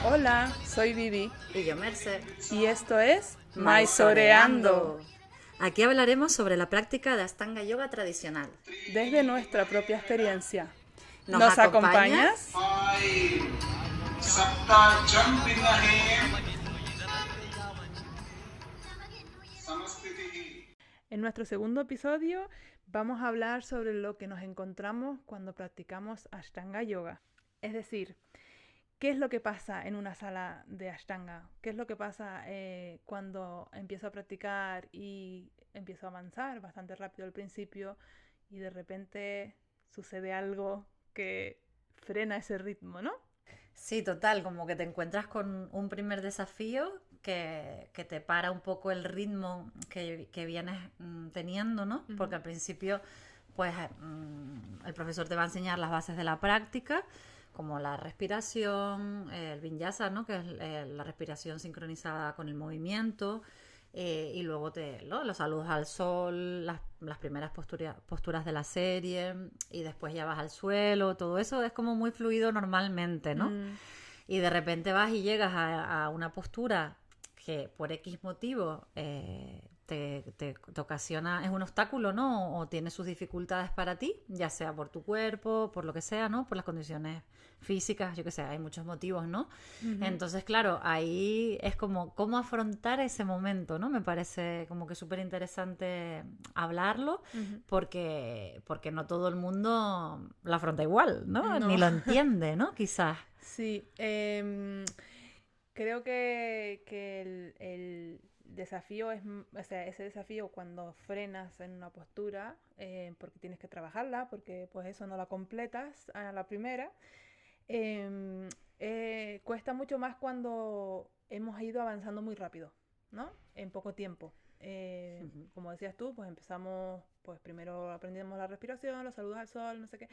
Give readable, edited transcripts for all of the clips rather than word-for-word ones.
Hola, soy Vivi Y yo, Merced. y esto es Maizoreando. Maizoreando, Aquí hablaremos sobre la práctica de Ashtanga Yoga tradicional. desde nuestra propia experiencia. ¿Nos ¿Nos acompaña? acompañas? En nuestro segundo episodio vamos a hablar sobre lo que nos encontramos cuando practicamos Ashtanga Yoga. Es decir, ¿qué es lo que pasa en una sala de Ashtanga? ¿Qué es lo que pasa cuando empiezo a practicar y empiezo a avanzar bastante rápido al principio y de repente sucede algo que frena ese ritmo, ¿no? Sí, total, como que te encuentras con un primer desafío que te para un poco el ritmo que vienes teniendo, ¿no? Porque al principio, pues, el profesor te va a enseñar las bases de la práctica, como la respiración, el vinyasa, ¿no? Que es la respiración sincronizada con el movimiento. Y luego los saludos al sol, las primeras posturas de la serie, y después ya vas al suelo, todo eso es como muy fluido normalmente, ¿no? Mm, Y de repente vas y llegas a una postura que por X motivo te ocasiona, es un obstáculo, ¿no? O tiene sus dificultades para ti, ya sea por tu cuerpo, por lo que sea, ¿no? Por las condiciones físicas, yo que sé, hay muchos motivos, ¿no? ujú. Entonces, claro, ahí es como cómo afrontar ese momento, ¿no? Me parece como que súper interesante hablarlo Ujú. porque no todo el mundo lo afronta igual, ¿no? No, Ni lo entiende, ¿no? Quizás. sí. Creo que el desafío es, o sea, ese desafío cuando frenas en una postura, porque tienes que trabajarla, porque pues eso no la completas a la primera, em, cuesta mucho más cuando hemos ido avanzando muy rápido, ¿no? En poco tiempo. Como decías tú, pues empezamos, pues primero aprendimos la respiración, los saludos al sol, no sé qué.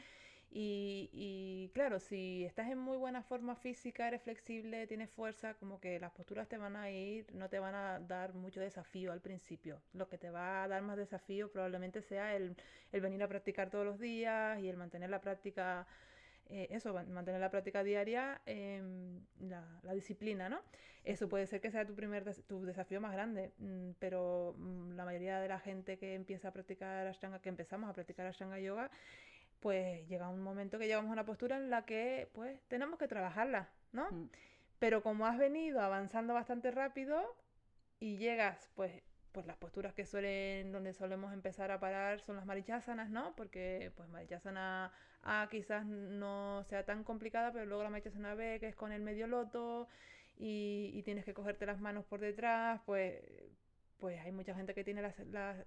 Y claro, si estás en muy buena forma física, eres flexible, tienes fuerza, como que las posturas te van a ir, no te van a dar mucho desafío al principio. Lo que te va a dar más desafío probablemente sea el venir a practicar todos los días y el mantener la práctica, mantener la práctica diaria, la disciplina, ¿no? Eso puede ser que sea tu desafío más grande, pero la mayoría de la gente que empieza a practicar Ashtanga, que empezamos a practicar Ashtanga Yoga, pues llega un momento que llegamos a una postura en la que pues tenemos que trabajarla, ¿no? Pero como has venido avanzando bastante rápido y llegas pues las posturas que donde solemos empezar a parar son las marichasanas, ¿no? Porque pues marichasana A quizás no sea tan complicada, pero luego la marichasana B, que es con el medio loto, y tienes que cogerte las manos por detrás, pues hay mucha gente que tiene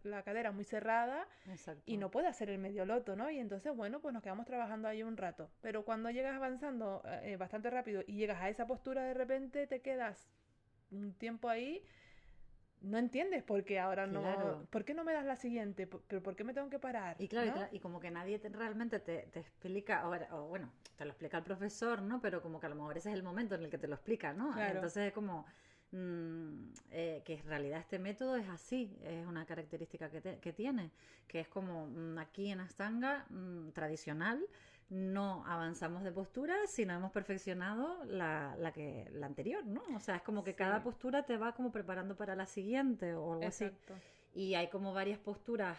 la cadera muy cerrada y Exacto. no puede hacer el medio loto, ¿no? Y entonces, bueno, pues nos quedamos trabajando ahí un rato. Pero cuando llegas avanzando bastante rápido y llegas a esa postura, de repente te quedas un tiempo ahí, no entiendes por qué ahora no, Claro. ¿por qué no me das la siguiente? ¿Pero por qué me tengo que parar? Y claro, ¿No? y como que nadie realmente te explica, o bueno, te lo explica el profesor, ¿no? Pero como que a lo mejor ese es el momento en el que te lo explica, ¿no? Claro. Entonces es como que en realidad este método es así, es una característica que tiene, que es como aquí en Astanga tradicional, no avanzamos de postura, sino hemos perfeccionado la anterior, ¿no? O sea, es como que cada Sí, postura te va como preparando para la siguiente o algo así. exacto. Y hay como varias posturas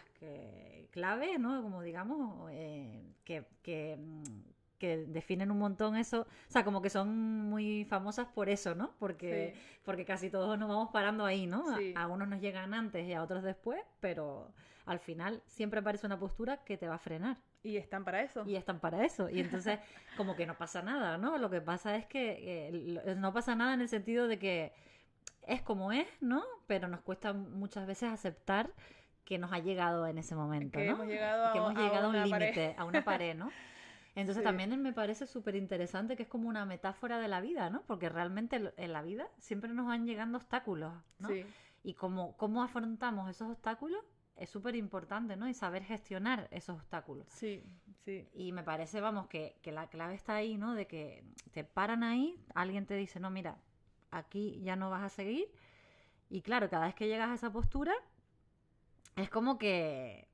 clave, ¿no? Como digamos, que definen un montón eso. O sea, como que son muy famosas por eso, ¿no? Sí, Porque casi todos nos vamos parando ahí, ¿no? sí. A unos nos llegan antes y a otros después, pero al final siempre aparece una postura que te va a frenar. Y están para eso. Y están para eso. Y entonces, como que no pasa nada, ¿no? Lo que pasa es que no pasa nada en el sentido de que es como es, ¿no? Pero nos cuesta muchas veces aceptar que nos ha llegado en ese momento, Que ¿no? hemos llegado Que hemos a llegado a un una pared. límite, a una pared, ¿no? Entonces Sí, también me parece súper interesante que es como una metáfora de la vida, ¿no? Porque realmente en la vida siempre nos van llegando obstáculos, ¿no? sí, Y cómo afrontamos esos obstáculos es súper importante, ¿no? Y saber gestionar esos obstáculos. sí, sí. Y me parece, vamos, que la clave está ahí, ¿no? De que te paran ahí, alguien te dice, no, mira, aquí ya no vas a seguir. Y claro, cada vez que llegas a esa postura, es como que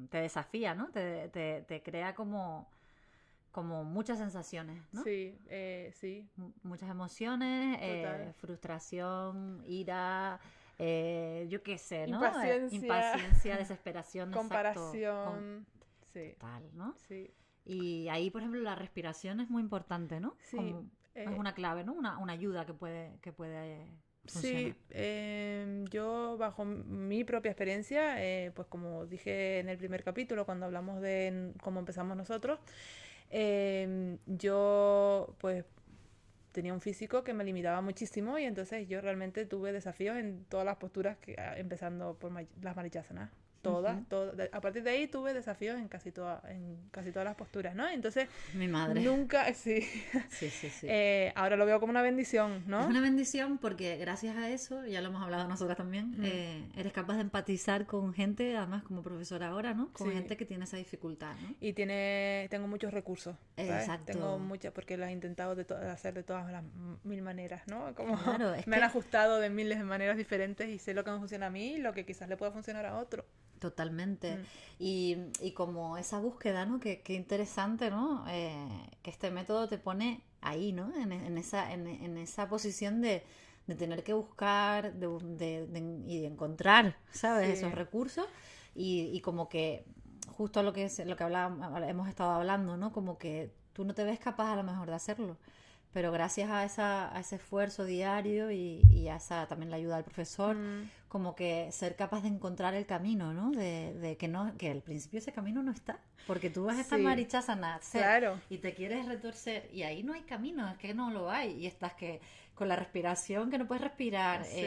te desafía, ¿no? Te crea como como muchas sensaciones, ¿no? Sí, sí. Muchas emociones, Total. frustración, ira, yo qué sé, ¿no? Impaciencia, Impaciencia, desesperación, exacto. comparación. Sí, Total, ¿no? sí, Y ahí, por ejemplo, la respiración es muy importante, ¿no? sí. Como es eh, una clave, ¿no? Una ayuda que puede funcionar. Sí, yo bajo mi propia experiencia, pues como dije en el primer capítulo, cuando hablamos de cómo empezamos nosotros, yo pues tenía un físico que me limitaba muchísimo y entonces yo realmente tuve desafíos en todas las posturas, empezando por las marichasanas. Todas, Ujú. todas. A partir de ahí tuve desafíos en casi todas las posturas, ¿no? Entonces, Mi madre. nunca, sí. Sí, sí, sí. Ahora lo veo como una bendición, Es ¿no? una bendición porque gracias a eso, ya lo hemos hablado nosotras también, Mm, eres capaz de empatizar con gente, además como profesora ahora, ¿no? Con sí. gente que tiene esa dificultad, ¿no? Y tengo muchos recursos, ¿sabes? Tengo Exacto. muchas, porque las he intentado hacer de todas las mil maneras, ¿no? Como Claro, es me han que ajustado de miles de maneras diferentes y sé lo que me funciona a mí y lo que quizás le pueda funcionar a otro. totalmente. Mm, Y como esa búsqueda, ¿no? Qué interesante, ¿no? Que este método te pone ahí, ¿no? En esa posición de tener que buscar y de encontrar, ¿sabes? Esos sí. recursos y como que justo lo que hemos estado hablando, ¿no? Como que tú no te ves capaz a lo mejor de hacerlo. Pero gracias a ese esfuerzo diario y a esa también la ayuda del profesor, Mm, como que ser capaz de encontrar el camino, ¿no? De que no, que al principio ese camino no está. Porque tú vas a esta sí, marichaza a nacer claro. y te quieres retorcer y ahí no hay camino, es que no lo hay. Y estás que con la respiración que no puedes respirar, Sí.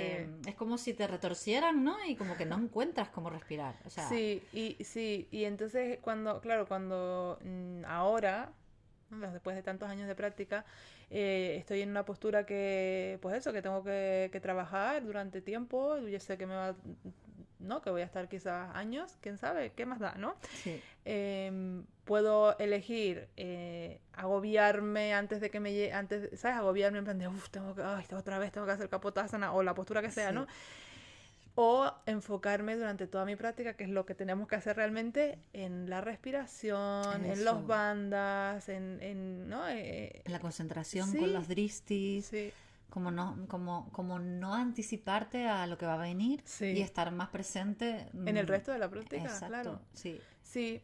es como si te retorcieran, ¿no? Y como que no encuentras cómo respirar. O sea, Sí, y entonces claro, cuando ahora, ¿no? Después de tantos años de práctica, estoy en una postura que, pues eso, que tengo que trabajar durante tiempo, yo sé que me va, ¿no? Que voy a estar quizás años, quién sabe, qué más da, ¿no? sí, Puedo elegir agobiarme antes de que antes, ¿sabes? Agobiarme en plan de, uff, otra vez tengo que hacer capotasana o la postura que sea, ¿no? sí, O enfocarme durante toda mi práctica, que es lo que tenemos que hacer realmente, en la respiración, en los eso. bandas, ¿no? La concentración con Sí, los dristis, sí, como no anticiparte a lo que va a venir y sí. estar más presente. En el resto de la práctica, claro. Exacto, sí. Sí.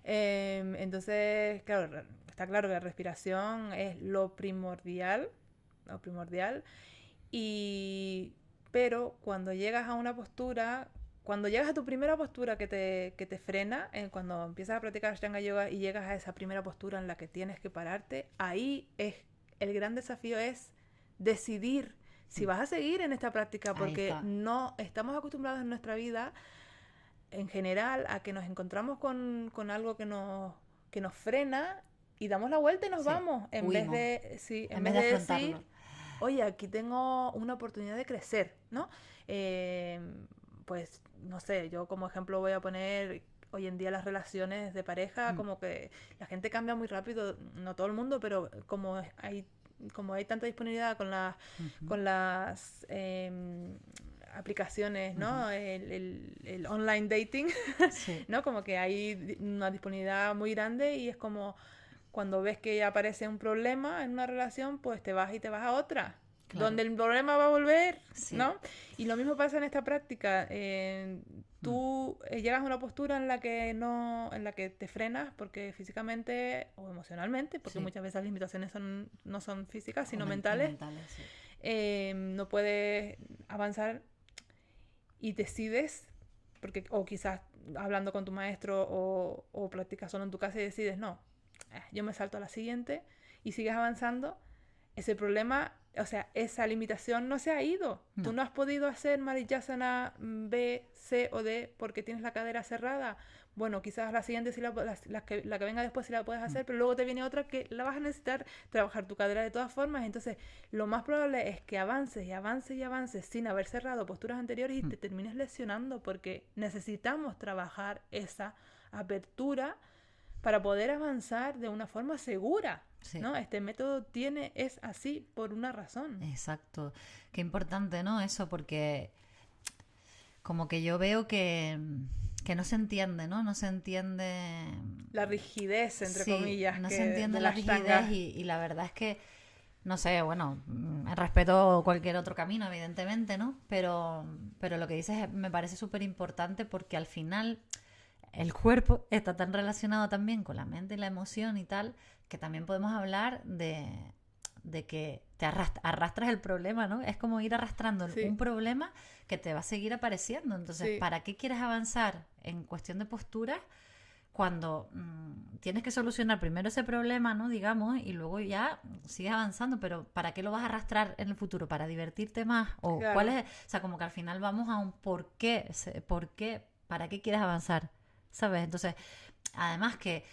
Entonces, claro, está claro que la respiración es lo primordial. Y, pero cuando llegas a una postura, cuando llegas a tu primera postura que te frena, cuando empiezas a practicar Ashtanga Yoga y llegas a esa primera postura en la que tienes que pararte, ahí es el gran desafío es decidir si vas a seguir en esta práctica, Ahí porque está. no estamos acostumbrados en nuestra vida en general a que nos encontramos con algo que nos frena y damos la vuelta y nos Sí. vamos, en vez Huimos. de, sí, en En vez vez de de decir, afrontarlo. oye, aquí tengo una oportunidad de crecer, ¿no? Eh, pues, no sé, yo como ejemplo voy a poner hoy en día las relaciones de pareja, Mm. como que la gente cambia muy rápido, no todo el mundo, pero como hay tanta disponibilidad Ujú, con las aplicaciones, ujú. ¿no? El online dating, Sí, ¿no? Como que hay una disponibilidad muy grande y es como cuando ves que aparece un problema en una relación, pues te vas y te vas a otra, claro. donde el problema va a volver, Sí. ¿no? Y lo mismo pasa en esta práctica. Mm. Tú llegas a una postura en la que no, en la que te frenas porque físicamente o emocionalmente, porque Sí. muchas veces las limitaciones no son físicas, sino Y mentales, mentales, sí. no puedes avanzar y decides, porque, o quizás hablando con tu maestro o practicas solo en tu casa y decides, no, yo me salto a la siguiente y sigues avanzando, ese problema, o sea, esa limitación no se ha ido. Tú No. no has podido hacer Marichyasana B, C o D porque tienes la cadera cerrada. Bueno, quizás la siguiente sí la que venga después sí la puedes Mm. hacer, pero luego te viene otra que la vas a necesitar trabajar tu cadera de todas formas. Entonces, lo más probable es que avances y avances y avances sin haber cerrado posturas anteriores y Mm. te termines lesionando porque necesitamos trabajar esa apertura para poder avanzar de una forma segura, Sí. ¿no? Este método es así por una razón. Exacto. Qué importante, ¿no? Eso, porque como que yo veo que que no se entiende, ¿no? No se entiende... La rigidez, entre Sí, comillas. no que se entiende de la las rigidez tangas. y la verdad es que, no sé, bueno, respeto cualquier otro camino, evidentemente, ¿no? Pero lo que dices me parece súper importante porque al final el cuerpo está tan relacionado también con la mente y la emoción y tal, que también podemos hablar de que te arrastras el problema, ¿no? Es como ir arrastrando Sí, un problema que te va a seguir apareciendo. Entonces, sí, ¿para qué quieres avanzar en cuestión de postura cuando tienes que solucionar primero ese problema, ¿no? Digamos, y luego ya sigues avanzando, pero ¿para qué lo vas a arrastrar en el futuro? ¿Para divertirte más? ¿O cuál claro. es? O sea, como que al final vamos a un por qué, ¿para qué quieres avanzar? ¿Sabes? Entonces, además que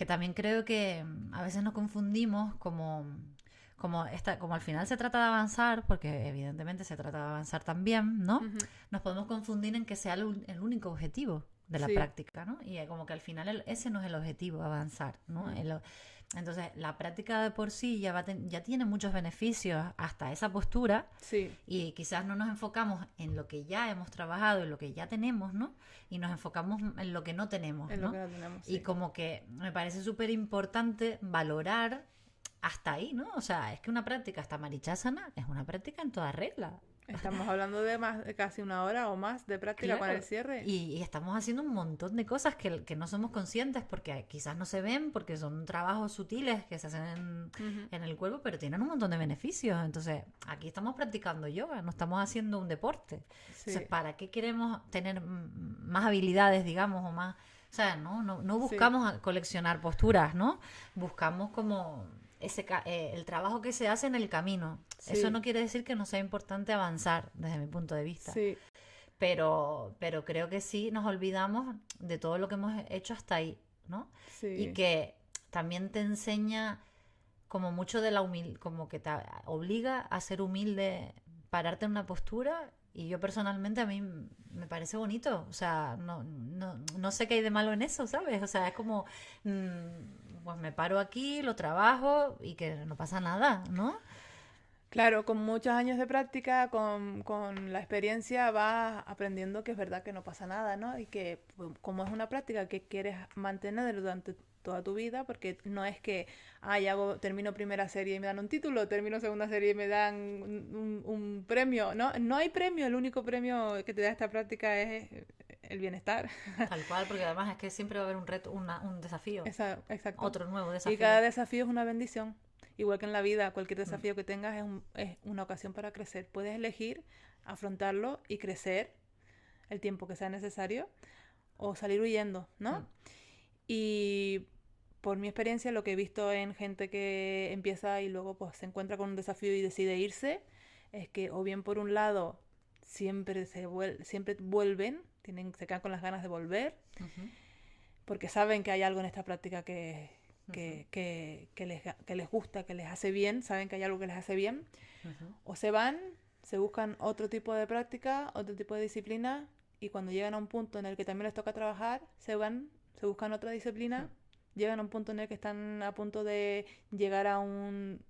también creo que a veces nos confundimos como al final se trata de avanzar, porque evidentemente se trata de avanzar también, ¿no? Ujú. Nos podemos confundir en que sea el único objetivo de la Sí. práctica, ¿no? Y como que al final ese no es el objetivo, avanzar, ¿no? Mm. Entonces, la práctica de por sí ya tiene muchos beneficios hasta esa postura Sí, y quizás no nos enfocamos en lo que ya hemos trabajado, en lo que ya tenemos, ¿no? Y nos enfocamos en lo que no tenemos, es lo que ¿no? no tenemos, Y sí. como que me parece súper importante valorar hasta ahí, ¿no? O sea, es que una práctica hasta Marichasana es una práctica en toda regla. Estamos hablando de más de casi una hora o más de práctica con el Claro. cierre. Y estamos haciendo un montón de cosas que no somos conscientes porque quizás no se ven, porque son trabajos sutiles que se hacen Ujú. en el cuerpo, pero tienen un montón de beneficios. Entonces, aquí estamos practicando yoga, no estamos haciendo un deporte. Sí, Entonces, ¿para qué queremos tener más habilidades, digamos, o más... O sea, no sí, buscamos coleccionar posturas, ¿no? Buscamos como el trabajo que se hace en el camino. Eso sí, no quiere decir que no sea importante avanzar desde mi punto de vista. sí, Pero creo que sí nos olvidamos de todo lo que hemos hecho hasta ahí, ¿no? Y sí. que también te enseña como mucho de la humildad, como que te obliga a ser humilde, pararte en una postura. Y yo personalmente a mí me parece bonito, o sea, no sé qué hay de malo en eso, ¿sabes? O sea, es como, pues me paro aquí, lo trabajo y que no pasa nada, ¿no? Claro, con muchos años de práctica, con la experiencia, vas aprendiendo que es verdad que no pasa nada, ¿no? Y que pues, como es una práctica que quieres mantener durante toda tu vida, porque no es que, ya termino primera serie y me dan un título, termino segunda serie y me dan un premio, ¿no? No hay premio, el único premio que te da esta práctica es el bienestar. Tal cual, porque además es que siempre va a haber un reto, un desafío, Exacto. otro nuevo Y desafío. cada desafío es una bendición. Igual que en la vida, cualquier Mm, desafío que tengas es una ocasión para crecer. Puedes elegir afrontarlo y crecer el tiempo que sea necesario o salir huyendo, ¿no? mm, Y por mi experiencia, lo que he visto en gente que empieza y luego pues se encuentra con un desafío y decide irse, es que o bien por un lado siempre vuelven, se quedan con las ganas de volver, ujú, porque saben que hay algo en esta práctica ujú, que les gusta, que les hace bien, saben que hay algo que les hace bien, ujú, o se van, se buscan otro tipo de práctica, otro tipo de disciplina, y cuando llegan a un punto en el que también les toca trabajar, se van, se buscan otra disciplina, llegan a un punto en el que están a punto de llegar a un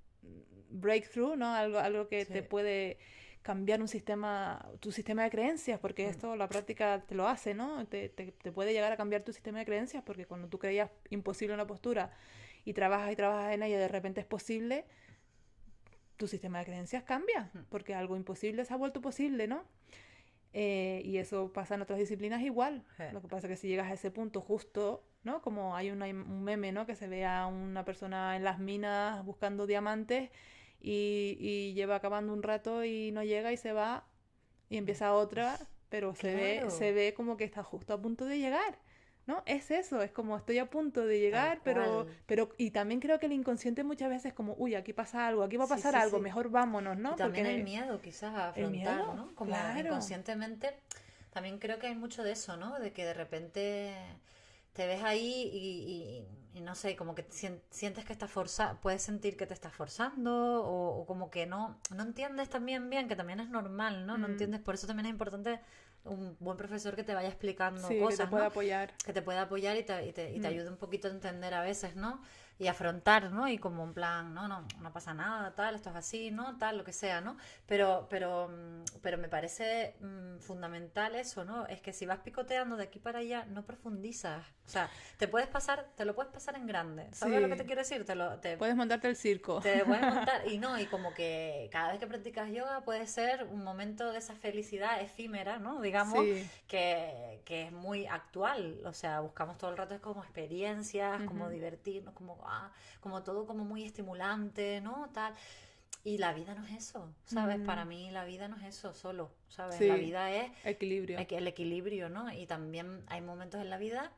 breakthrough, ¿no? Algo que sí, te puede cambiar tu sistema de creencias, porque mm, esto la práctica te lo hace, ¿no? Te puede llegar a cambiar tu sistema de creencias, porque cuando tú creías imposible una postura y trabajas en ella, de repente es posible, tu sistema de creencias cambia, mm, porque algo imposible se ha vuelto posible, ¿no? Y eso pasa en otras disciplinas igual. sí, Lo que pasa es que si llegas a ese punto justo, ¿no? Como hay un meme, ¿no? Que se ve a una persona en las minas buscando diamantes y lleva acabando un rato y no llega y se va y empieza otra, pero se claro, ve como que está justo a punto de llegar. ¿No? Es eso, es como estoy a punto de tal llegar, cual. y también creo que el inconsciente muchas veces es como, uy, aquí pasa algo, aquí va a Sí, pasar sí, algo, sí. mejor vámonos, Y ¿no? también el Porque miedo quizás a el afrontar, miedo, ¿no? Como claro, inconscientemente, también creo que hay mucho de eso, ¿no? De que de repente te ves ahí y no sé, como que sientes que estás forzando, puedes sentir que te estás forzando o como que no entiendes también bien, que también es normal, ¿no? No mm, entiendes, por eso también es importante un buen profesor que te vaya explicando sí, que te cosas, pueda ¿no? apoyar. Que te pueda apoyar y te Mm, ayude un poquito a entender a veces, ¿no? y afrontar, ¿no? Y como en plan, no pasa nada, tal, esto es así, ¿no? Tal, lo que sea, ¿no? Pero me parece fundamental eso, ¿no? Es que si vas picoteando de aquí para allá, no profundizas. O sea, te lo puedes pasar en grande. ¿Sabes lo que te Sí, quiero decir? puedes montarte el circo. Te puedes montar, y como que cada vez que practicas yoga puede ser un momento de esa felicidad efímera, ¿no? Digamos, Sí. que es muy actual. O sea, buscamos todo el rato es como experiencias, como Ujú. divertirnos, como todo como muy estimulante, ¿no? Tal. Y la vida no es eso, ¿sabes? Para Mm, mí la vida no es eso solo, ¿sabes? La sí, vida es equilibrio. el equilibrio, ¿no? Y también hay momentos en la vida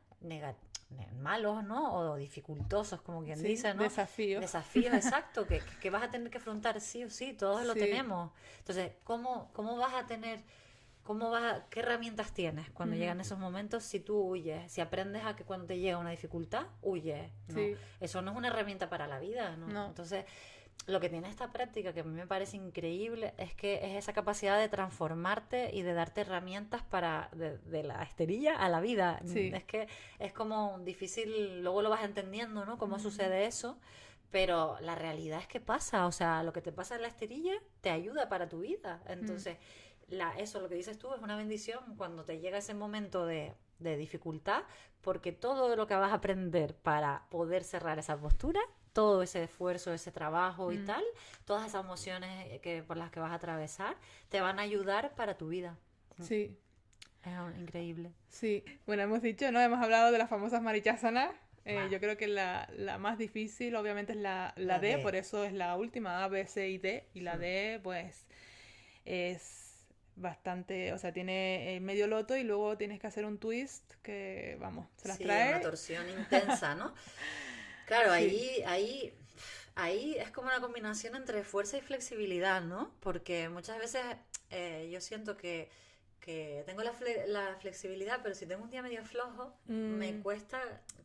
malos, ¿no? O dificultosos, como quien Sí, dice, ¿no? desafío. Desafíos, exacto, que vas a tener que afrontar sí o sí, todos lo Sí. tenemos. Entonces, ¿cómo vas a tener, qué herramientas tienes cuando Ujú. llegan esos momentos si tú huyes? Si aprendes a que cuando te llega una dificultad, huyes, ¿no? Sí, Eso no es una herramienta para la vida, ¿no? no. Entonces, lo que tiene esta práctica, que a mí me parece increíble, es que es esa capacidad de transformarte y de darte herramientas de la esterilla a la vida. Sí. Es que es como difícil, luego lo vas entendiendo, ¿no? Cómo Mm, sucede eso, pero la realidad es que pasa, o sea, lo que te pasa en la esterilla te ayuda para tu vida. mm, Entonces, eso, lo que dices tú, es una bendición cuando te llega ese momento de dificultad, porque todo lo que vas a aprender para poder cerrar esa postura, todo ese esfuerzo, ese trabajo y mm. tal, todas esas emociones por las que vas a atravesar, te van a ayudar para tu vida. Sí, Es increíble. sí. Bueno, hemos dicho, ¿no? Hemos hablado de las famosas marichasanas. Va, Yo creo que la más difícil, obviamente, es la la D, de... por eso es la última, A, B, C y D. Y la hmm, D, pues, es bastante, o sea, tiene medio loto y luego tienes que hacer un twist que, vamos, se las sí, una trae. torsión intensa, ¿no? Claro, Sí. ahí es como una combinación entre fuerza y flexibilidad, ¿no? Porque muchas veces yo siento que tengo la flexibilidad, pero si tengo un día medio flojo, me Mm, cuesta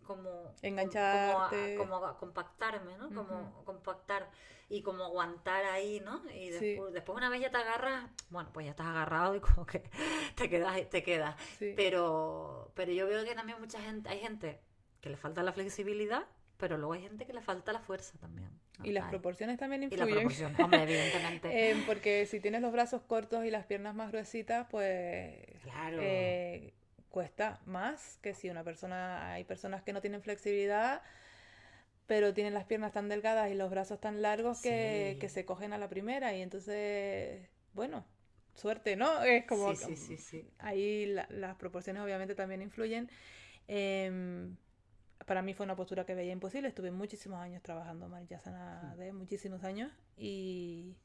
como, engancharte. compactarme, ¿no? Ujú. Como compactar y como aguantar ahí, ¿no? Y Sí, después una vez ya te agarras, bueno, pues ya estás agarrado y como que te quedas y te quedas. sí. Pero yo veo que también hay gente que le falta la flexibilidad, pero luego hay gente que le falta la fuerza también, ¿no? Y las proporciones también Y la influyen. proporción, hombre, evidentemente. Porque si tienes los brazos cortos y las piernas más gruesitas, pues Claro, eh, cuesta más que si una persona, hay personas que no tienen flexibilidad, pero tienen las piernas tan delgadas y los brazos tan largos que sí, se cogen a la primera y entonces, bueno, suerte, ¿no? Es como, sí, sí, sí, sí. ahí las proporciones obviamente también influyen. Em, para mí fue una postura que veía imposible. Estuve muchísimos años trabajando Mariyasana de muchísimos años y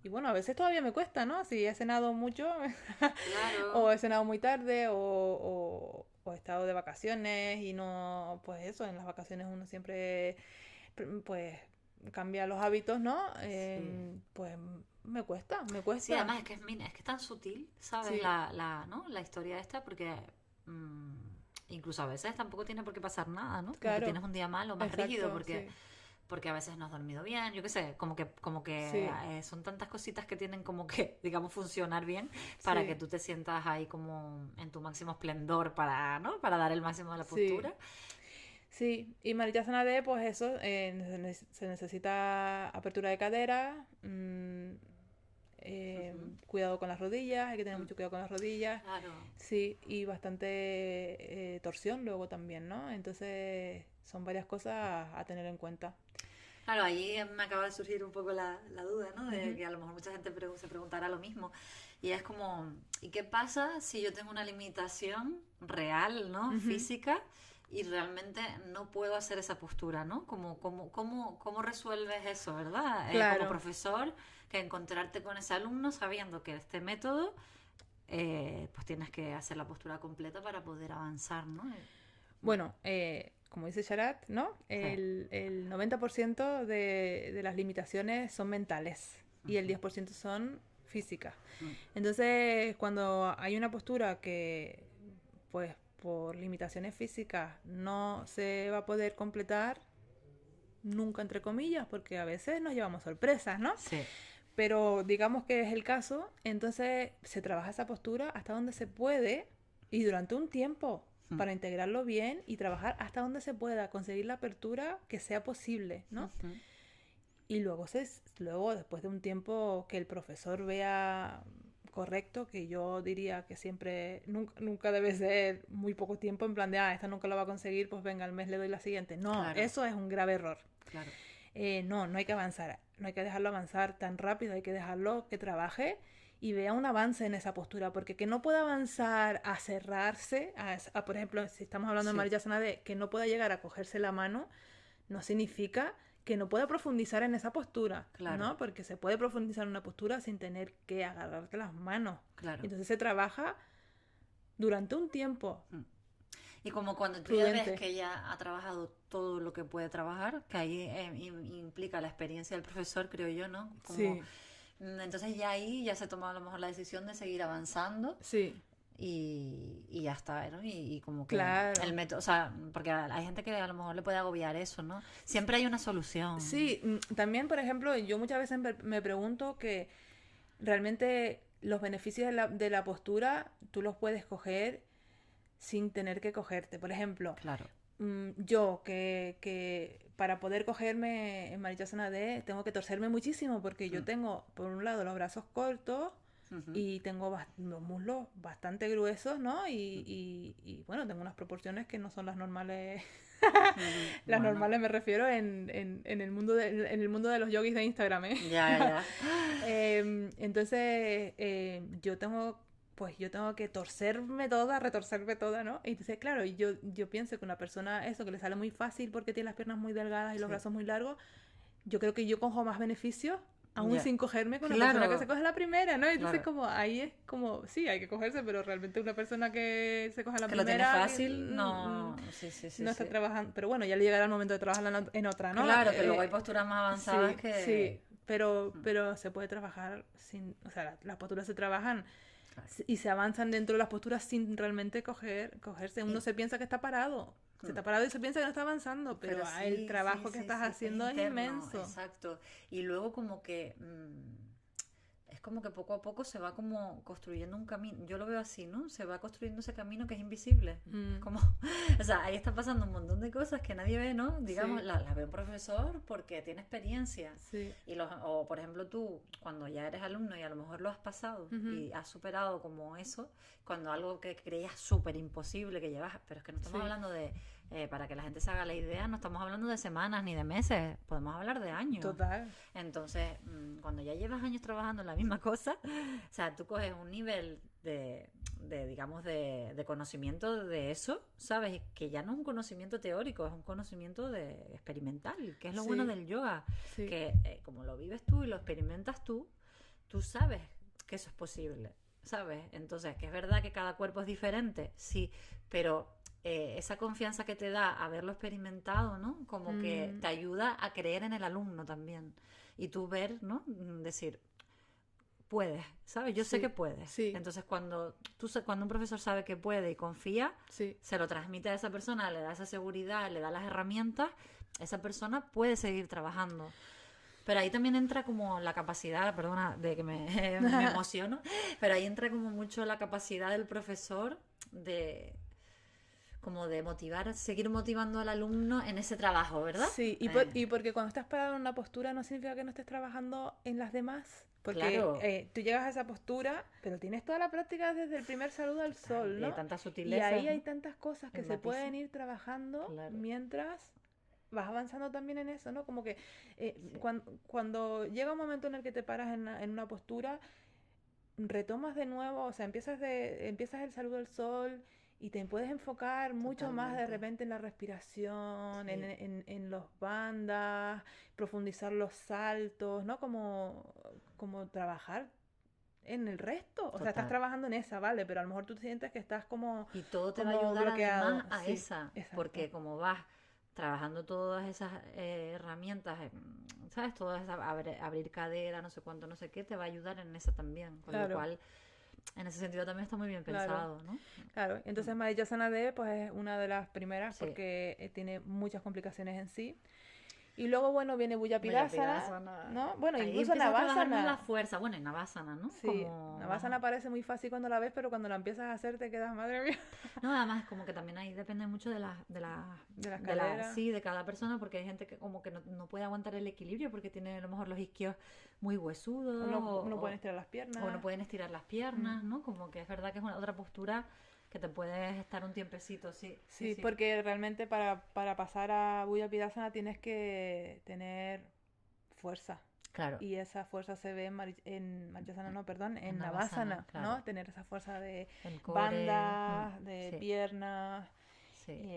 bueno, a veces todavía me cuesta, ¿no? Si he cenado mucho Claro, o he cenado muy tarde o he estado de vacaciones y no, pues eso, en las vacaciones uno siempre pues cambia los hábitos, ¿no? sí. Pues me cuesta, me Sí, cuesta. además es que es que es tan sutil, ¿sabes? Sí, ¿No? La historia esta, porque mm, incluso a veces tampoco tiene por qué pasar nada, ¿no? Como que claro, tienes un día malo, más rígido, exacto, sí, porque a veces no has dormido bien, yo qué sé, como que sí, son tantas cositas que tienen como que, digamos, funcionar bien para que sí, tú te sientas ahí como en tu máximo esplendor para, ¿no? Para dar el máximo de la sí. postura. Sí, y Mariyasana D, pues eso, se necesita apertura de cadera, Ujú. cuidado con las rodillas, hay que tener Mm, mucho cuidado con las rodillas, claro. sí, y bastante torsión luego también, ¿no? Entonces son varias cosas a tener en cuenta. Claro, ahí me acaba de surgir un poco la duda, ¿no? De Ujú, que a lo mejor mucha gente se preguntará lo mismo. Y es como, ¿y qué pasa si yo tengo una limitación real, ¿no? ujú, Física y realmente no puedo hacer esa postura, ¿no? ¿Cómo resuelves eso, verdad? Como claro. profesor, que encontrarte con ese alumno sabiendo que este método, pues tienes que hacer la postura completa para poder avanzar, ¿no? Bueno, como dice Sharat, ¿no? Sí. El 90% de las limitaciones son mentales y el Ujú. 10% son físicas. Mm. Entonces, cuando hay una postura que, pues, por limitaciones físicas no se va a poder completar, nunca entre comillas, porque a veces nos llevamos sorpresas, ¿no? Sí. Pero digamos que es el caso, entonces se trabaja esa postura hasta donde se puede y durante un tiempo. para integrarlo bien y trabajar hasta donde se pueda, conseguir la apertura que sea posible, ¿no? Y luego, después de un tiempo que el profesor vea correcto, que yo diría que siempre, nunca debe ser muy poco tiempo, en plan de, esta nunca lo va a conseguir, pues venga, al mes le doy la siguiente. No, claro. Eso es un grave error. Claro. No hay que avanzar, no hay que dejarlo avanzar tan rápido, hay que dejarlo que trabaje y vea un avance en esa postura, porque que no pueda avanzar a cerrarse, por ejemplo, si estamos hablando de Mariyasana de que no pueda llegar a cogerse la mano, no significa que no pueda profundizar en esa postura, claro. ¿no? Porque se puede profundizar en una postura sin tener que agarrarte las manos. Claro. Entonces se trabaja durante un tiempo. Y como cuando tú ya ves que ella ha trabajado todo lo que puede trabajar, que ahí implica la experiencia del profesor, creo yo, ¿no? Como, sí. Entonces ya ahí ya se toma a lo mejor la decisión de seguir avanzando. Sí. Y ya está, ¿no? Y como que claro. el método, o sea, porque hay gente que a lo mejor le puede agobiar eso, ¿no? Siempre hay una solución. Sí, también, por ejemplo, yo muchas veces me pregunto que realmente los beneficios de la postura tú los puedes coger sin tener que cogerte. Por ejemplo, claro. Yo que para poder cogerme en Mariyasana D tengo que torcerme muchísimo porque yo tengo, por un lado, los brazos cortos y tengo los muslos bastante gruesos, ¿no? Y bueno, tengo unas proporciones que no son las normales. Las normales me refiero en el mundo en el mundo de los yogis de Instagram, ¿eh? Ya. Entonces, yo tengo que torcerme toda, retorcerme toda, ¿no? Y entonces, claro, yo pienso que una persona, eso, que le sale muy fácil porque tiene las piernas muy delgadas y los brazos muy largos, yo creo que yo cojo más beneficios aún sin cogerme con una persona que se coge la primera, ¿no? Entonces, como ahí es como, sí, hay que cogerse, pero realmente una persona que se coge la primera... Que lo tiene fácil, no... no está trabajando, pero bueno, ya le llegará el momento de trabajar en otra, ¿no? Claro, que luego hay posturas más avanzadas que... Sí, pero se puede trabajar sin... O sea, las posturas se trabajan y se avanzan dentro de las posturas sin realmente cogerse. Uno se piensa que está parado. Se está parado y se piensa que no está avanzando, pero el trabajo que estás haciendo es inmenso. Exacto. Y luego como que... es como que poco a poco se va como construyendo un camino. Yo lo veo así, ¿no? Se va construyendo ese camino que es invisible. Como, o sea, ahí está pasando un montón de cosas que nadie ve, ¿no? Digamos, las ve un profesor porque tiene experiencia. Sí. O, por ejemplo, tú, cuando ya eres alumno y a lo mejor lo has pasado y has superado como eso, cuando algo que creías súper imposible que llevas, pero es que no estamos hablando de... para que la gente se haga la idea, no estamos hablando de semanas ni de meses, podemos hablar de años. Total. Entonces, cuando ya llevas años trabajando en la misma cosa, o sea, tú coges un nivel de digamos, de conocimiento de eso, ¿sabes? Que ya no es un conocimiento teórico, es un conocimiento experimental, que es lo bueno del yoga, que como lo vives tú y lo experimentas tú sabes que eso es posible, ¿sabes? Entonces, que es verdad que cada cuerpo es diferente, sí, pero... esa confianza que te da haberlo experimentado, ¿no? Como que te ayuda a creer en el alumno también. Y tú ver, ¿no? Decir, puedes, ¿sabes? Yo sé que puedes. Sí. Entonces, cuando un profesor sabe que puede y confía, se lo transmite a esa persona, le da esa seguridad, le da las herramientas, esa persona puede seguir trabajando. Pero ahí también entra como la capacidad, perdona de que me emociono, pero ahí entra como mucho la capacidad del profesor como de motivar, seguir motivando al alumno en ese trabajo, ¿verdad? Sí, y porque cuando estás parado en una postura no significa que no estés trabajando en las demás. Porque tú llegas a esa postura, pero tienes toda la práctica desde el primer saludo al sol, ¿no? Y hay tantas sutilezas. Y ahí hay tantas cosas que se pueden ir trabajando mientras vas avanzando también en eso, ¿no? Como que cuando llega un momento en el que te paras en una postura, retomas de nuevo, o sea, empiezas el saludo al sol y te puedes enfocar mucho más de repente en la respiración, en los bandas, profundizar los saltos, ¿no? Como trabajar en el resto. O sea, estás trabajando en esa, ¿vale? Pero a lo mejor tú sientes que estás como y todo te va a ayudar bloqueado. Además a esa, porque como vas trabajando todas esas herramientas, ¿sabes? Todas esas, abrir cadera, no sé cuánto, no sé qué, te va a ayudar en esa también. Con lo cual, en ese sentido también está muy bien pensado, ¿no? Claro, entonces Mariyasana D pues es una de las primeras porque tiene muchas complicaciones en sí. Y luego, bueno, viene Bullapidasana, Bullapidasana. ¿no? Bueno, Ahí incluso empieza a trabajar más la Navasana. fuerza. Bueno, en Navasana, ¿no? Sí, Como Navasana parece muy fácil cuando la ves, pero cuando la empiezas a hacer te quedas, madre mía, No, además como que también ahí depende mucho de las de la, caderas. sí, de cada persona, porque hay gente que como que no puede aguantar el equilibrio porque tiene a lo mejor los isquios muy huesudos No pueden estirar las o no piernas. pueden estirar las Mm. piernas, ¿no? Como que es verdad que es una otra postura que te puedes estar un tiempecito, sí, sí, Sí, sí. porque realmente para pasar a Bullapidasana tienes que tener fuerza. Claro, Y esa fuerza se ve en Marchasana, no, perdón, en en Navasana, Navasana, claro. ¿no? Tener esa fuerza de El core, bandas, de sí, piernas, sí,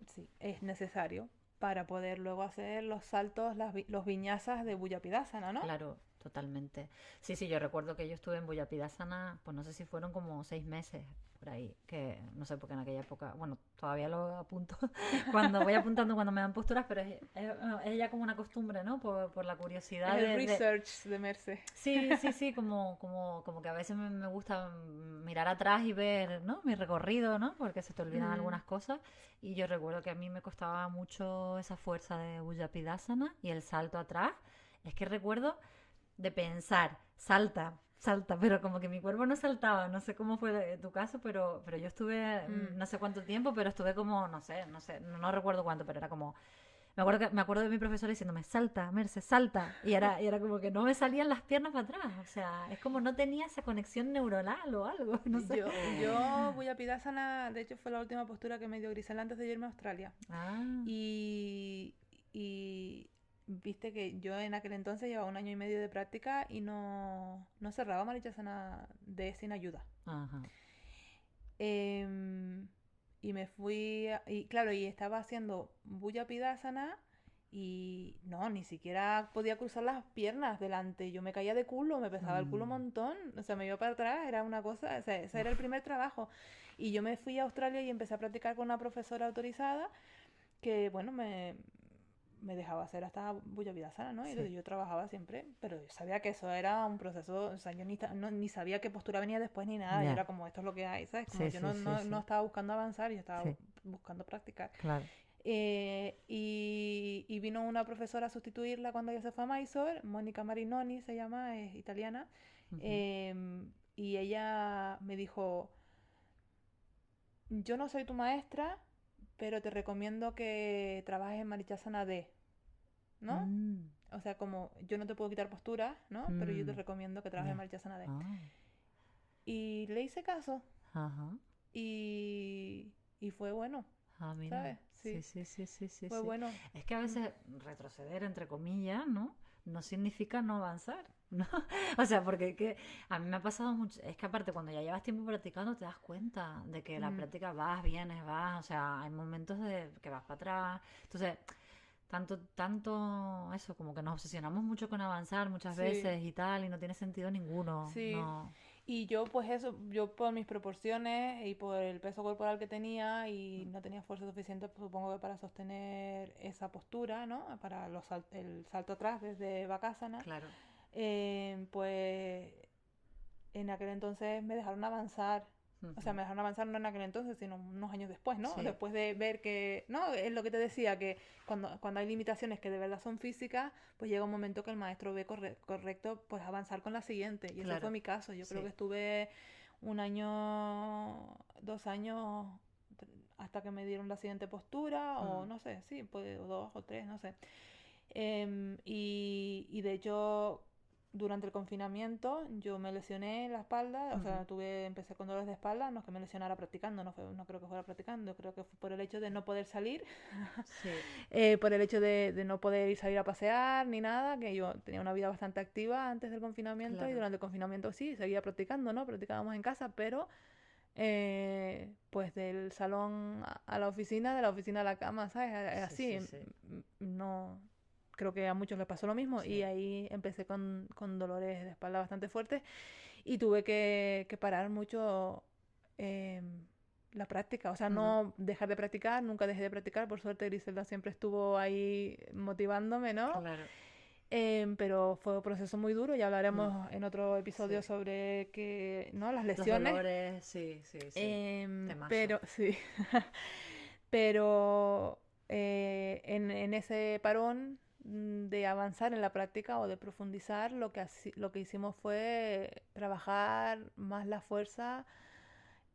sí, es necesario para poder luego hacer los saltos, los viñazas de Bullapidasana, ¿no? claro, totalmente. Sí, sí, yo recuerdo que yo estuve en Bullapidasana, pues no sé si fueron como 6 meses por ahí, que no sé, porque en aquella época, bueno, todavía lo apunto cuando voy apuntando cuando me dan posturas, pero es ya como una costumbre, ¿no? Por la Es curiosidad el de. research de Merce. Sí, sí, sí, como que a veces me gusta mirar atrás y ver, ¿no? Mi recorrido, ¿no? Porque se te olvidan Mm. algunas cosas. Y yo recuerdo que a mí me costaba mucho esa fuerza de Bullapidasana y el salto atrás. Es que recuerdo de pensar, salta, salta, pero como que mi cuerpo no saltaba, no sé cómo fue tu caso, pero yo estuve Mm. no sé cuánto tiempo, pero estuve como, no sé, no recuerdo cuánto, pero era como, me acuerdo de mi profesor diciéndome, salta, Merce, salta, y era como que no me salían las piernas para atrás, o sea, es como no tenía esa conexión neuronal o algo, no sé. Yo Bullapidasana, de hecho, fue la última postura que me dio Grisela antes de irme a Australia. Ah, Y, y viste que yo en aquel entonces llevaba 1 año y medio de práctica y no cerraba Marichasana de sin ayuda. ajá. Em, y me fui, y claro, y estaba haciendo Bullapidasana y no, ni siquiera podía cruzar las piernas delante. Yo me caía de culo, me pesaba el culo un Mm, montón, o sea, me iba para atrás, era una cosa, o sea, ese era el uf, primer trabajo. Y yo me fui a Australia y empecé a practicar con una profesora autorizada que, bueno, me dejaba hacer hasta Bullavidasana, ¿no? Y sí, entonces yo trabajaba siempre, pero yo sabía que eso era un proceso, o sea, yo ni sabía qué postura venía después ni nada, yo ya, era como, esto es lo que hay, ¿sabes? Como sí, yo sí, sí, no sí, estaba buscando avanzar, yo estaba sí, buscando practicar. claro. Y vino una profesora a sustituirla cuando ella se fue a Mysore, Mónica Marinoni se llama, es italiana, Ujú. y ella me dijo, yo no soy tu maestra, pero te recomiendo que trabajes en Marichasana D, ¿no? Mm, O sea, como yo no te puedo quitar postura, ¿no? Pero yo te mm, recomiendo que trabajes en ya. Marichasana D. Ah, Y le hice caso ajá. y fue bueno, Ah, mira. ¿sabes? Sí, Sí, sí, sí, sí, sí, fue sí. bueno. Es que a Mm. veces retroceder, entre comillas, ¿no? No significa no avanzar, ¿no? O sea, porque que a mí me ha pasado mucho. Es que aparte, cuando ya llevas tiempo practicando, te das cuenta de que la Mm. práctica vas, vienes, vas. O sea, hay momentos de que vas para atrás. Entonces, tanto eso, como que nos obsesionamos mucho con avanzar muchas Sí, veces y tal, y no tiene sentido ninguno. sí. No. Y yo, pues eso, yo por mis proporciones y por el peso corporal que tenía y no tenía fuerza suficiente, pues, supongo que para sostener esa postura, ¿no? Para el salto atrás desde Bakasana, Claro. pues en aquel entonces me dejaron avanzar. O sea, Ujú. me dejaron avanzar no en aquel entonces, sino unos años después, ¿no? Sí, Después de ver que, no, es lo que te decía, que cuando hay limitaciones que de verdad son físicas, pues llega un momento que el maestro ve correcto, pues avanzar con la siguiente. Y ese fue claro. mi caso. Yo creo que Sí. estuve 1 año, 2 años hasta que me dieron la siguiente postura, o Mm, no sé, sí, pues 2 o 3, no sé. Y de hecho, durante el confinamiento yo me lesioné la espalda, o ujú. sea, empecé con dolores de espalda, no es que me lesionara practicando, no creo que fuera practicando, creo que fue por el hecho de no poder salir, Sí. por el hecho de no poder ir salir a pasear ni nada, que yo tenía una vida bastante activa antes del confinamiento y Claro. durante el confinamiento sí, seguía practicando, ¿no? Practicábamos en casa, pero pues del salón a la oficina, de la oficina a la cama, ¿sabes? Sí, Así, sí, sí. no, creo que a muchos les pasó lo mismo y Sí. ahí empecé con dolores de espalda bastante fuertes y tuve que parar mucho eh, la práctica, o sea, Ujú. no dejar de practicar, nunca dejé de practicar, por suerte Griselda siempre estuvo ahí motivándome, ¿no? Claro. Pero fue un proceso muy duro, ya Mm, hablaremos en otro episodio sí. sobre que, ¿no? Las Los lesiones. dolores, sí, sí, sí. Temazo. Pero sí, pero en ese parón de avanzar en la práctica o de profundizar, lo que hicimos fue trabajar más la fuerza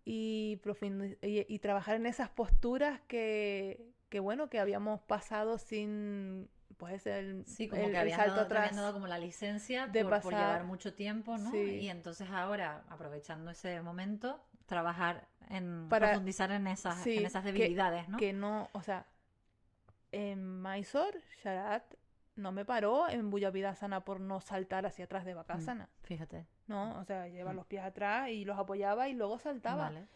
y trabajar en esas posturas que bueno, que habíamos pasado sin, pues Sí, como que el salto te habían dado atrás como la licencia de por llevar pasar, mucho tiempo, ¿no? sí, Y entonces ahora, aprovechando ese momento, trabajar en para, profundizar en sí, esas debilidades, ¿no? que no, o sea, en Mysore, Sharat no me paró en Bullavidasana por no saltar hacia atrás de Mm, Bakasana. fíjate. No, o sea, lleva Mm, los pies atrás y los apoyaba y luego saltaba. vale.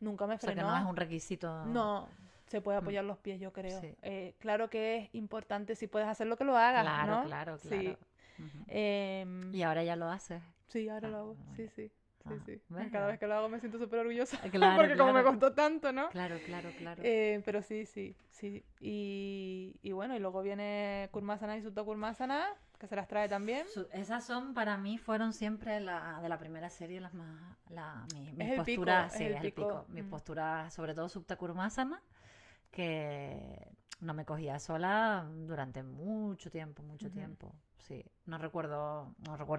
Nunca me O sea que no es frenó. un requisito. No, se puede Mm, apoyar los pies, yo creo. sí. Claro que es importante si puedes hacerlo que lo hagas, Claro, ¿no? claro, claro. Sí. Ujú. Em, Y ahora ya lo haces. sí, ahora Ah, lo hago. muy Sí, bien. sí, sí, Ajá. sí. ¿Ves? Cada vez que lo hago me siento súper orgullosa Claro, porque como me claro. costó tanto, ¿no? Claro, claro, claro. Pero sí, sí, sí. Y bueno, y luego viene Kurmasana y Sutta Kurmasana, que se las trae también. Esas son, para mí, fueron siempre de la primera serie las más, Es mis el pico, posturas, es sí, el es el pico. pico. Mis posturas, sobre todo Supta Kurmasana, que no me cogía sola durante mucho tiempo, mucho Ujú. tiempo. Sí, no recuerdo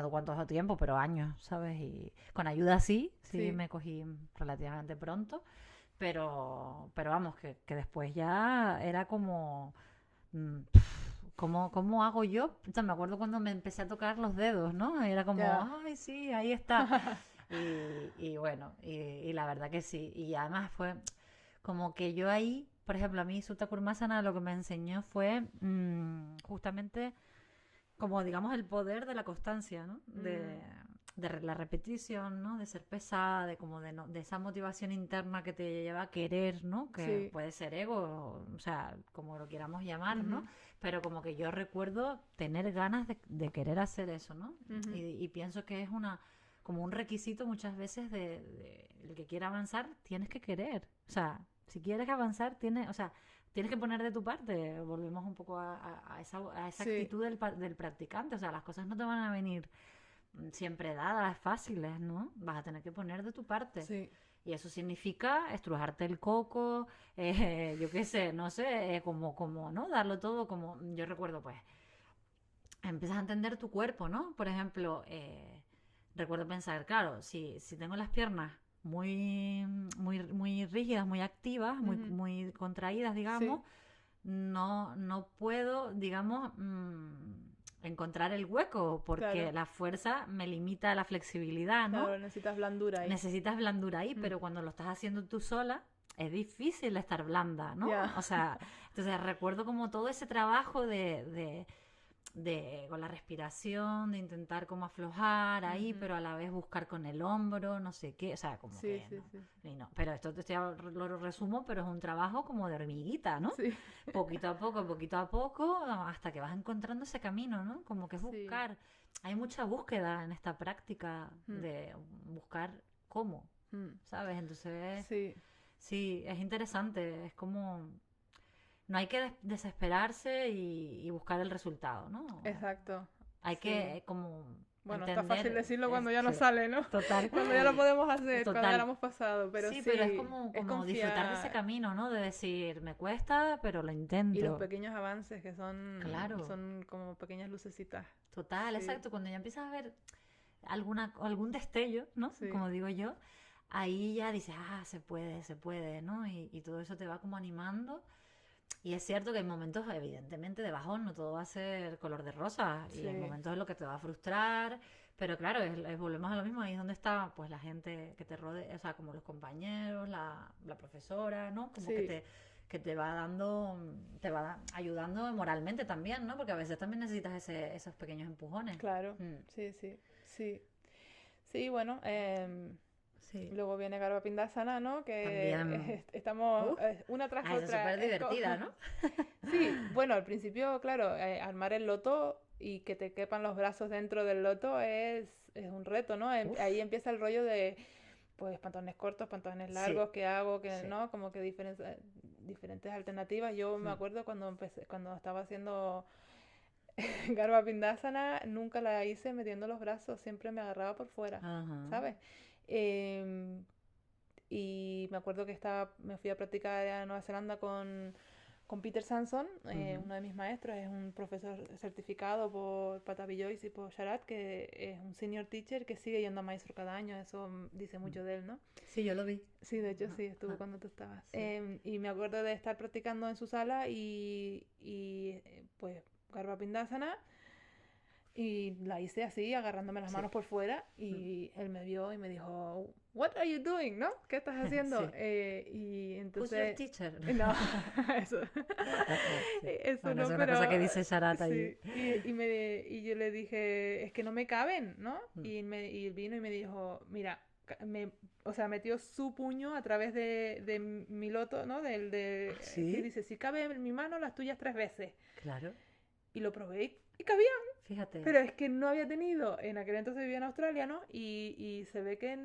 cuánto tiempo, pero años, ¿sabes? Y con ayuda sí Sí, me cogí relativamente pronto, pero vamos, que después ya era como mm, ¿cómo hago yo? O sea, me acuerdo cuando me empecé a tocar los dedos, ¿no? Era como, ya. ay, sí, ahí está. Y bueno, y la verdad que sí. Y además fue como que yo ahí, por ejemplo, a mí Sutta Kurmasana lo que me enseñó fue justamente como digamos el poder de la constancia, ¿no? Mm, De la repetición, ¿no? De ser pesada, de como de, no, de esa motivación interna que te lleva a querer, ¿no? Que sí. puede ser ego, o sea, como lo queramos llamar, ¿no? Ujú, Pero como que yo recuerdo tener ganas de querer hacer eso, ¿no? ujú. Y pienso que es una como un requisito muchas veces de el que quiera avanzar, tienes que querer. O sea, si quieres avanzar, tienes, o sea, tienes que poner de tu parte. Volvemos un poco a esa Sí, actitud del practicante. O sea, las cosas no te van a venir siempre dadas, fáciles, ¿no? Vas a tener que poner de tu parte. sí. Y eso significa estrujarte el coco, yo qué sé, no sé, como, ¿no? Darlo todo como, yo recuerdo, pues, empiezas a entender tu cuerpo, ¿no? Por ejemplo, recuerdo pensar, claro, si tengo las piernas muy rígidas, muy activas, Ujú, muy contraídas, digamos, sí. no puedo, digamos, encontrar el hueco porque Claro, la fuerza me limita la flexibilidad, ¿no? claro, necesitas blandura ahí. Necesitas blandura ahí, Mm, pero cuando lo estás haciendo tú sola, es difícil estar blanda, ¿no? ya, O sea, entonces recuerdo como todo ese trabajo con la respiración, de intentar como aflojar ahí, ujú. pero a la vez buscar con el hombro, no sé qué, o sea, como Sí, que sí, no. sí. Y no. Pero esto lo resumo, pero es un trabajo como de hormiguita, ¿no? Sí, Poquito a poco, hasta que vas encontrando ese camino, ¿no? Como que es sí. buscar. Hay mucha búsqueda en esta práctica Mm, de buscar cómo, mm. ¿sabes? Entonces, Sí, sí, es interesante, es como no hay que desesperarse y buscar el resultado, ¿no? exacto. Hay Sí. que como Bueno, está fácil entender, decirlo cuando ya no sí, sale, ¿no? total, Cuando ya lo podemos hacer, cuando ya lo total. hemos pasado, pero Sí, pero es sí, es como disfrutar de ese confiar. camino, ¿no? De decir, me cuesta, pero lo Y los intento. pequeños avances que Claro, son como pequeñas lucecitas. total, Sí, exacto. Cuando ya empiezas a ver algún destello, ¿no? sí, Como digo yo, ahí ya dices, se puede, ¿no? Y todo eso te va como animando. Y es cierto que hay momentos, evidentemente, de bajón, no todo va a ser color de rosa. Y hay sí, momentos en los que te va a frustrar. Pero claro, volvemos a lo mismo, ahí es donde está pues la gente que te rodea, o sea, como los compañeros, la profesora, ¿no? Como sí, que te va dando, ayudando moralmente también, ¿no? Porque a veces también necesitas esos pequeños empujones. claro. Mm, Sí, sí, sí. Sí, bueno, sí, luego viene Garba Pindasana, ¿no? Que también. estamos Uf, una tras esa es otra. súper divertida, ¿no? Sí, bueno, al principio, claro, armar el loto y que te quepan los brazos dentro del loto es un reto, ¿no? Ahí Uf, empieza el rollo de, pues, pantalones cortos, pantalones sí, largos, ¿qué hago? ¿Qué sí. no? Como que diferentes alternativas. Yo me Mm, acuerdo cuando estaba haciendo Garba Pindasana, nunca la hice metiendo los brazos, siempre me agarraba por fuera, ajá. ¿sabes? Em, y me acuerdo que me fui a practicar a Nueva Zelanda con Peter Sanson, uno de mis maestros, es un profesor certificado por Patavillois y por Charat, que es un senior teacher que sigue yendo a maestro cada año, eso dice mucho de él, ¿no? Sí, yo lo vi. Sí, de hecho sí, estuvo cuando tú estabas. Sí. Y me acuerdo de estar practicando en su sala pues Garba Pindasana y la hice así, agarrándome las Sí. manos por fuera y él me vio y me dijo, "What are you doing?", ¿no? ¿Qué estás haciendo? Sí. Y Who's your entonces... teacher? No, eso, Sí. eso Bueno, no, es una pero cosa que dice Sharat allí. sí. Y yo le dije, es que no me caben, ¿no? Y vino y me dijo, mira, o sea, metió su puño a través de mi loto, ¿no? ¿Ah, Sí, sí? dice, si cabe en mi mano, las tuyas 3 veces. Claro, Y lo probé y cabía. fíjate. Pero es que no había tenido, en aquel entonces vivía en Australia, ¿no? Y se ve que,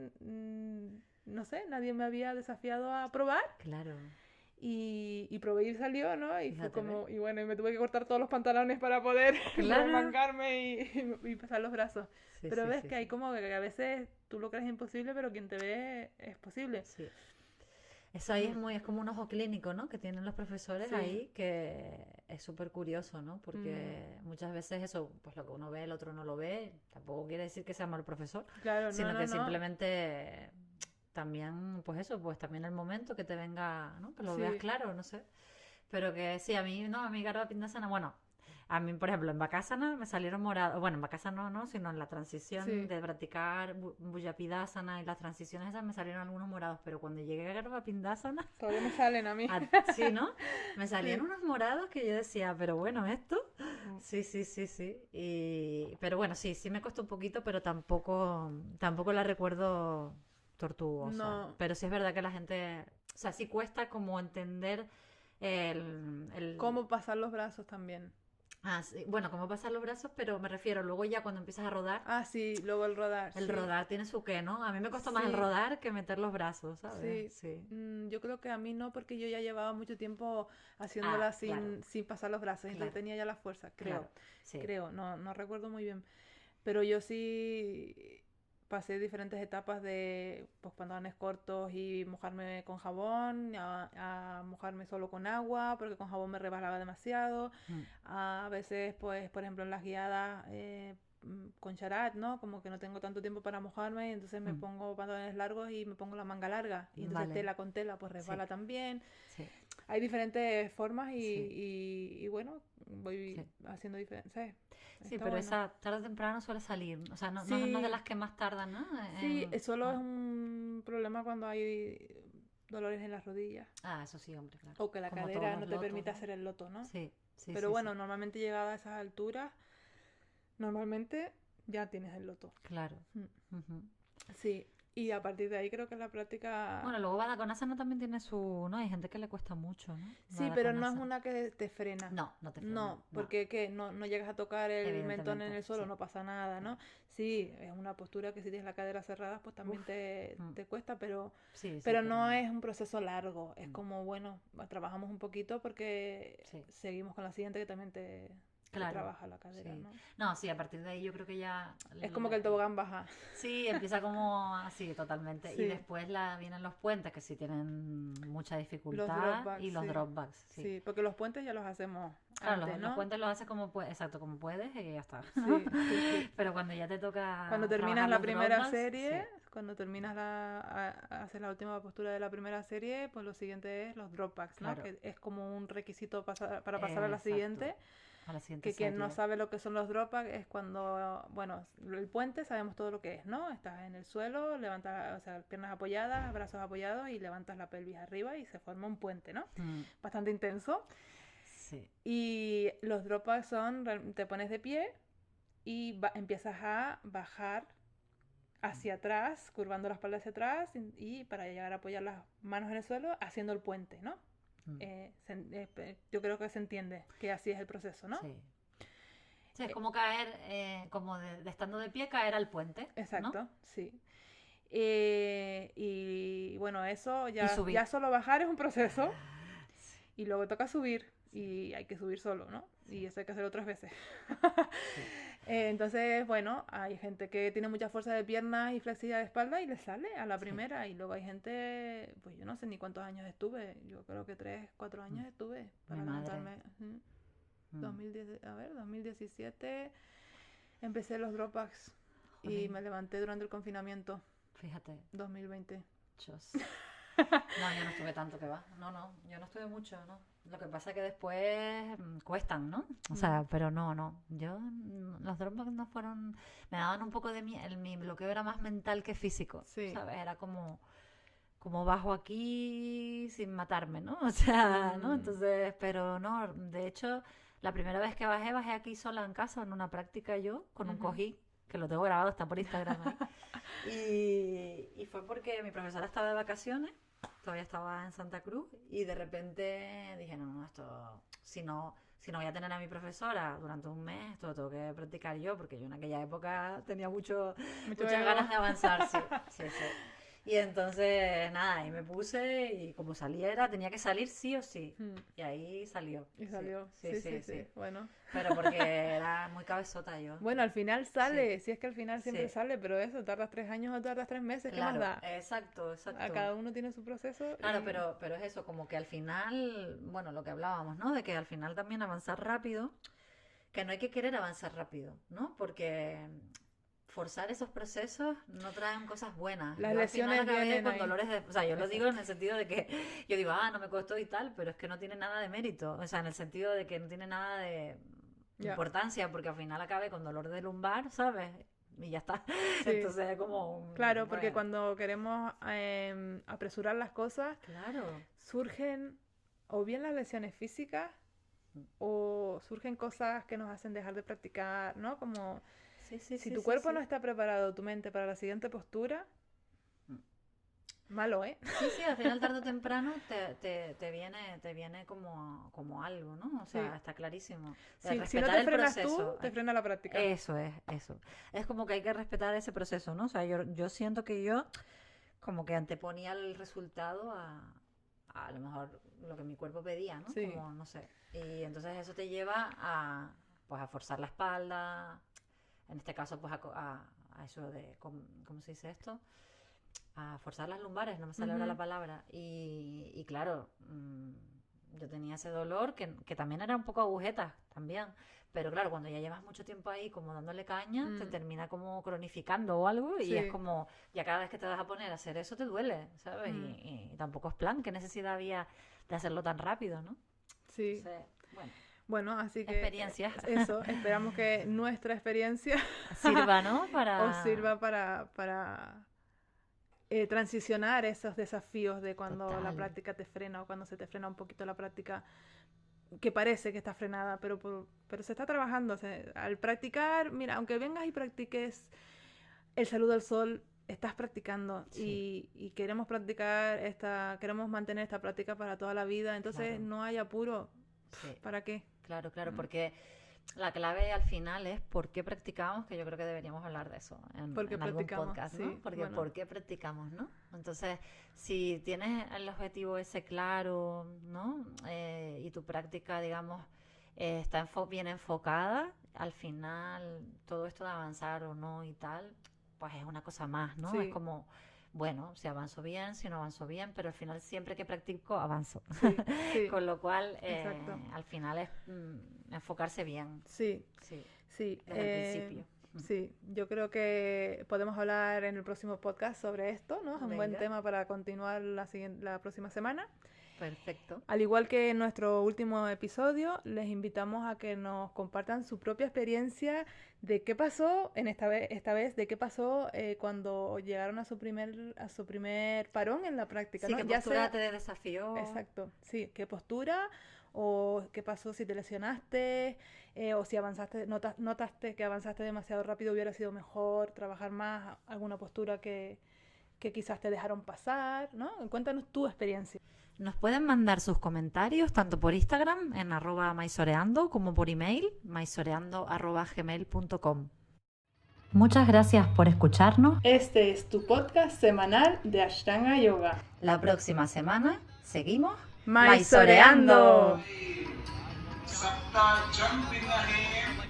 no sé, nadie me había desafiado a probar. Claro, Y probé y salió, ¿no? Y fue fíjate, ¿ves? como, y bueno, y me tuve que cortar todos los pantalones para poder Claro. remangarme y pasar los brazos. Sí, Pero sí, ves sí, que hay sí. como que a veces tú lo crees imposible, pero quien te ve es posible. Sí. Eso ahí Mm, es como un ojo clínico, ¿no? Que tienen los profesores sí. ahí, que es súper curioso, ¿no? Mm, Porque muchas veces eso, pues lo que uno ve, el otro no lo ve. Tampoco quiere decir que sea mal profesor, claro, no, sino no, que no. simplemente también, pues eso, pues también el momento que te venga, ¿no? Que lo veas Sí, claro, no sé. Pero que sí, a mí, no, a mí Garba Pindasana, bueno, a mí, por ejemplo, en Bakasana me salieron morados, bueno, en Bakasana no, sino en la transición sí. de practicar Bujapidasana y las transiciones esas me salieron algunos morados, pero cuando llegué a Garba Pindasana, Todavía me salen a mí. sí, ¿no? Me salían Sí. unos morados que yo decía, pero bueno, esto, Mm, sí, sí, sí, sí. Pero bueno, sí, sí me costó un poquito, pero tampoco la recuerdo tortuosa. no. Pero sí es verdad que la gente, o sea, sí cuesta como entender el ¿Cómo pasar los brazos también? sí, bueno, cómo pasar los brazos, pero me refiero, luego ya cuando empiezas a rodar, Ah, sí, luego el rodar, el sí. rodar tiene su qué, ¿no? A mí me costó más el Sí, rodar que meter los brazos, ¿sabes? sí, Sí. yo creo que a mí no, porque yo ya llevaba mucho tiempo Ah, haciéndola claro, sin pasar los brazos, entonces claro, tenía ya la fuerza, claro, sí. creo, no recuerdo muy bien, pero yo sí pasé diferentes etapas de pues pantalones cortos y mojarme con jabón, a mojarme solo con agua, porque con jabón me resbalaba demasiado, Mm, a veces pues por ejemplo en las guiadas con charat, ¿no? Como que no tengo tanto tiempo para mojarme y entonces me mm, pongo pantalones largos y me pongo la manga larga y entonces vale, tela con tela pues sí, resbala también. sí, Hay diferentes formas sí, y bueno, voy sí. haciendo diferentes. Sí, Está pero bueno. esa tarde o temprano suele salir, o sea, no es de Sí, las que más tardan, ¿no? sí, solo es Ah, un problema cuando hay dolores en las rodillas eso sí, hombre, claro. o que la Como cadera todos no los te lotos, permite ¿no? hacer el loto, ¿no? Sí, sí, Pero sí, sí, bueno, normalmente llegada a esas alturas, normalmente ya tienes el loto. claro. Mm, Ujú. sí, y a partir de ahí creo que la práctica... Bueno, luego Badakonasana también tiene su, ¿no? Hay gente que le cuesta mucho, ¿no? Sí, pero no es Badakonasana. una que te frena. No, no te frena, No, no, porque ¿qué? No llegas a tocar el mentón en evidentemente, el suelo, sí, no pasa nada, claro. ¿no? Sí, es una postura que si tienes la cadera cerrada, pues Uf, también mm, te cuesta, sí, sí, pero pero no es un proceso largo. Es mm, como, bueno, trabajamos un poquito porque sí, seguimos con la siguiente que también te claro, trabaja la cadera, sí. ¿no? No, sí, a partir de ahí yo creo que ya, Es como que el tobogán baja. sí, empieza como así, totalmente. Y Sí, después vienen los puentes que sí tienen mucha los dificultad dropbacks, y los sí. dropbacks, sí. Sí, porque los puentes ya los hacemos Claro, antes, los ¿no? puentes los haces como puedes, exacto, como puedes y ya está. Sí, sí, sí. Pero cuando ya te Cuando toca terminas trabajar la los primera dropbacks, serie, sí, cuando terminas haces la última postura de la primera serie, pues lo siguiente es los dropbacks, ¿no? claro, Que es como un requisito para pasar a la exacto. siguiente. A la siguiente Que quien no serie. sabe lo que son los dropbacks es cuando, bueno, el puente sabemos todo lo que es, ¿no? Estás en el suelo, levantas, o sea, piernas apoyadas, brazos apoyados y levantas la pelvis arriba y se forma un puente, ¿no? Mm, Bastante intenso. sí, Y los dropbacks son, te pones de pie y empiezas a bajar hacia atrás, curvando la espalda hacia atrás y para llegar a apoyar las manos en el suelo haciendo el puente, ¿no? mm, Yo creo que se entiende que así es el proceso, ¿no? sí. Sí, es Eh, como caer, como de estando de pie, caer al puente, ¿no? exacto, sí. Y bueno, eso Y ya subir. solo bajar es un proceso y luego toca subir. y hay que subir solo, ¿no? Y eso hay que hacerlo 3 veces. Entonces, bueno, hay gente que tiene mucha fuerza de piernas y flexibilidad de espalda y le sale a la primera. Y luego hay gente, pues yo no sé ni cuántos años estuve. Yo creo que 3, 4 años estuve para levantarme. 2017 empecé los drop backs y me levanté durante el confinamiento. Fíjate. 2020. No, yo no estuve tanto, que va. No, yo no estuve mucho, ¿no? Lo que pasa es que después cuestan, ¿no? O sea, pero no. Yo, los dropbacks no fueron... Me daban un poco de miedo. Mi bloqueo era más mental que físico, ¿sabes? Era como bajo aquí sin matarme, ¿no? O sea, ¿no? Entonces, pero no, de hecho, la primera vez que bajé aquí sola en casa, en una práctica yo, con un cojín, que lo tengo grabado, está por Instagram ahí. Y fue porque mi profesora estaba de vacaciones, todavía estaba en Santa Cruz, y de repente dije, no, esto, si no voy a tener a mi profesora durante un mes, esto lo tengo que practicar yo, porque yo en aquella época tenía muchas ganas de avanzar, sí. Y entonces, nada, ahí me puse y como saliera, tenía que salir sí o sí. Y ahí salió. Y salió. Sí. Bueno. Pero porque era muy cabezota yo. Bueno, al final sale, si es que al final siempre sale, pero eso, tardas 3 años o tardas 3 meses, ¿qué más da? Exacto. A cada uno tiene su proceso. Claro, pero es eso, como que al final, bueno, lo que hablábamos, ¿no? De que al final también avanzar rápido, que no hay que querer avanzar rápido, ¿no? Porque... forzar esos procesos no traen cosas buenas. Las lesiones vienen con dolores de... O sea, yo lo digo en el sentido de que yo digo, no me costó y tal, pero es que no tiene nada de mérito. O sea, en el sentido de que no tiene nada de importancia, porque al final acabé con dolor de lumbar, ¿sabes? Y ya está. Sí. Entonces es como... Claro, porque cuando queremos apresurar las cosas, surgen o bien las lesiones físicas o surgen cosas que nos hacen dejar de practicar, ¿no? Como... si tu cuerpo no está preparado, tu mente, para la siguiente postura, malo, ¿eh? Sí, al final tarde o temprano te viene como algo, ¿no? O sea, está clarísimo. Si no te frenas tú, te frena la práctica. Eso. Es como que hay que respetar ese proceso, ¿no? O sea, yo siento que yo como que anteponía el resultado a lo mejor lo que mi cuerpo pedía, ¿no? Sí. Como, no sé. Y entonces eso te lleva a forzar la espalda... En este caso, pues a eso de, ¿cómo se dice esto? A forzar las lumbares, no me sale ahora la palabra. Y claro, yo tenía ese dolor que también era un poco agujetas también. Pero claro, cuando ya llevas mucho tiempo ahí como dándole caña, te termina como cronificando o algo. Y es como, ya cada vez que te vas a poner a hacer eso te duele, ¿sabes? Y tampoco es plan, ¿qué necesidad había de hacerlo tan rápido, no? Sí. Entonces, bueno, así que experiencias. Eso, esperamos que nuestra experiencia sirva, ¿no? Os sirva para transicionar esos desafíos de cuando la práctica te frena o cuando se te frena un poquito la práctica, que parece que está frenada, pero se está trabajando. O sea, al practicar, mira, aunque vengas y practiques el saludo al sol, estás practicando y queremos queremos mantener esta práctica para toda la vida, entonces no hay apuro. ¿Para qué? Claro, porque la clave al final es por qué practicamos, que yo creo que deberíamos hablar de eso en algún podcast, ¿no? Porque ¿por qué practicamos, no? Entonces, si tienes el objetivo ese claro, ¿no? Y tu práctica, digamos, está bien enfocada, al final todo esto de avanzar o no y tal, pues es una cosa más, ¿no? Es como... Bueno, si avanzo bien, si no avanzo bien, pero al final siempre que practico avanzo. Con lo cual, al final es enfocarse bien. Sí. Desde el principio. Sí, yo creo que podemos hablar en el próximo podcast sobre esto, ¿no? Es un buen tema para continuar la próxima semana. Perfecto. Al igual que en nuestro último episodio, les invitamos a que nos compartan su propia experiencia de qué pasó esta vez de qué pasó cuando llegaron a su primer parón en la práctica. Sí, ¿no? qué postura te desafió. Exacto, sí, qué postura o qué pasó si te lesionaste o si avanzaste, notaste que avanzaste demasiado rápido, hubiera sido mejor trabajar más alguna postura que quizás te dejaron pasar, ¿no? Cuéntanos tu experiencia. Nos pueden mandar sus comentarios tanto por Instagram en @maisoreando como por email maisoreando@gmail.com. Muchas gracias por escucharnos. Este es tu podcast semanal de Ashtanga Yoga. La próxima semana seguimos Maisoreando. Sapta jump in the air.